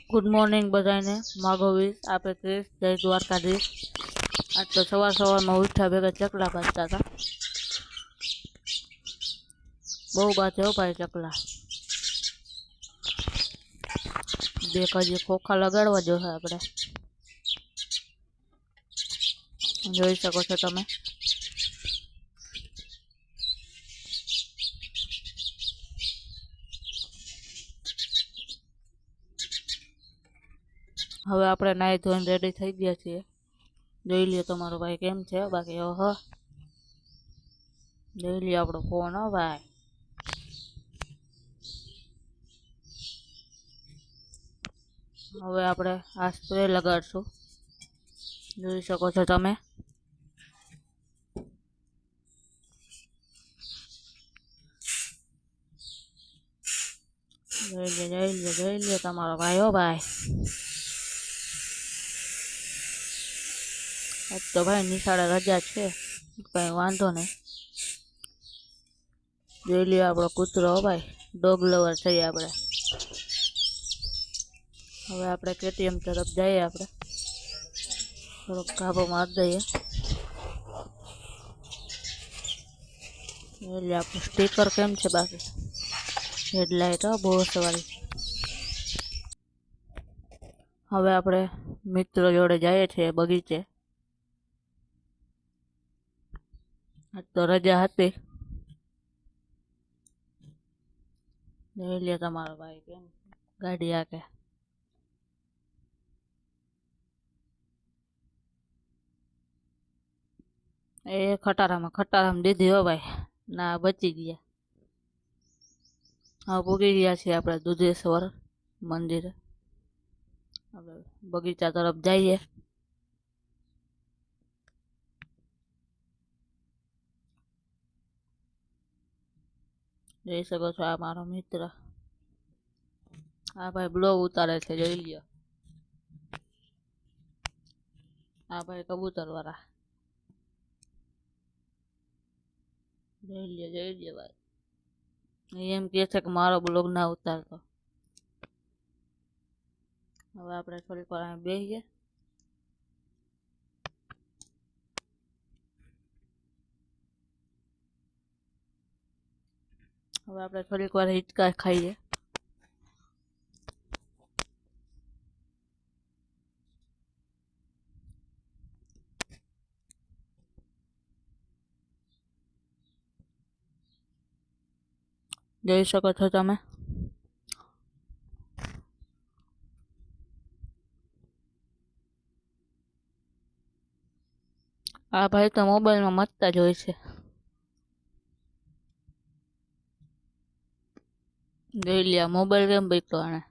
Good morning बधाने माघवीस आपे Chris जय द्वारकाधीश। आज तो सवार सवार में उठा भेगा चकला बाजता था। बहु बात हो भाई चकला देख हजी खोखा लगाड़वा जो है आपणे જોઈ શકો છો તમે। હવે આપણે નાઈ ધોઈને રેડી થઈ ગયા છીએ। જોઈ લ્યો તમારો ભાઈ કેમ છે બાકી। ઓહો જોઈ લ્યો આપણો ફોન હો ભાઈ। હવે આપણે આ સ્પ્રે લગાડશું જોઈ શકો છો તમે। જોઈ લ્યો તમારો ભાઈ હો ભાઈ। आज तो भाई निशाड़ा रजा है कहीं वांधो नहीं। જોઈ લ્યો આપણો કૂતરો ભાઈ ડોગ લવર છીએ આપણે। હવે આપણે કેટીએમ તરફ જઈએ। આપણે થોડોક કાબો મારી દઈએ। જોઈ લ્યો આપણું સ્ટીકર કેમ છે બાકી। हेडलाइट हो बहुत वाली। હવે આપણે મિત્રો જોડે જઈએ છીએ બગીચે। આજ તો રજા હતી। જોઈ લ્યો તમારો ભાઈ કેમ ગાડી આકે। એ ખટારામાં દીધી હો ભાઈ ના બચી ગયા। हाँ पूगी गया छे आपणे दुधेश्वर मंदिर। बगीचा तरफ जाइए। જોઈ શકો છો આ મારો મિત્ર આ ભાઈ બ્લોગ ઉતારે છે જોઈ લ્યો। આ ભાઈ કબૂતર વાળા જોઈ લ્યો भाई। एम कहे छे कि मारो ब्लॉग ना उतारतो। હવે આપણે થોડીક વાર અહીં બેસીએ। હવે આપણે થોડીક વાર હિંચકા ખાઈએ। જોઈ શકો છો તમે। આ ભાઈ તો મોબાઈલમાં મતતા જ હોય છે। જોઈ લ્યો મોબાઈલ કેમ બેકતો આને।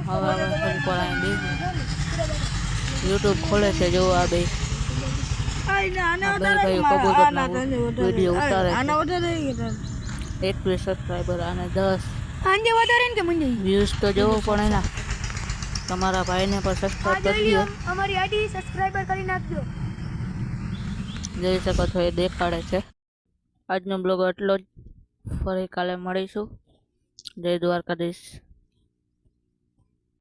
હવે આપણે થોડીક વાર અહીં બેસીએ। યુટ્યુબ ખોલે છે જો આ બે वीडियो उतारे 21 सब्सक्राइबर आने 10 व्यूज तो जो पण ना तमारा भाई ने पर सब्सक्राइब कर दियो। हमारी आईडी सब्सक्राइबर કરી નાખજો। જોઈ શકો છો એ દેખાડે છે। આજનો બ્લોગ એટલો જ। ફરી કાલે મળીશું। જય દ્વારકાધીશ।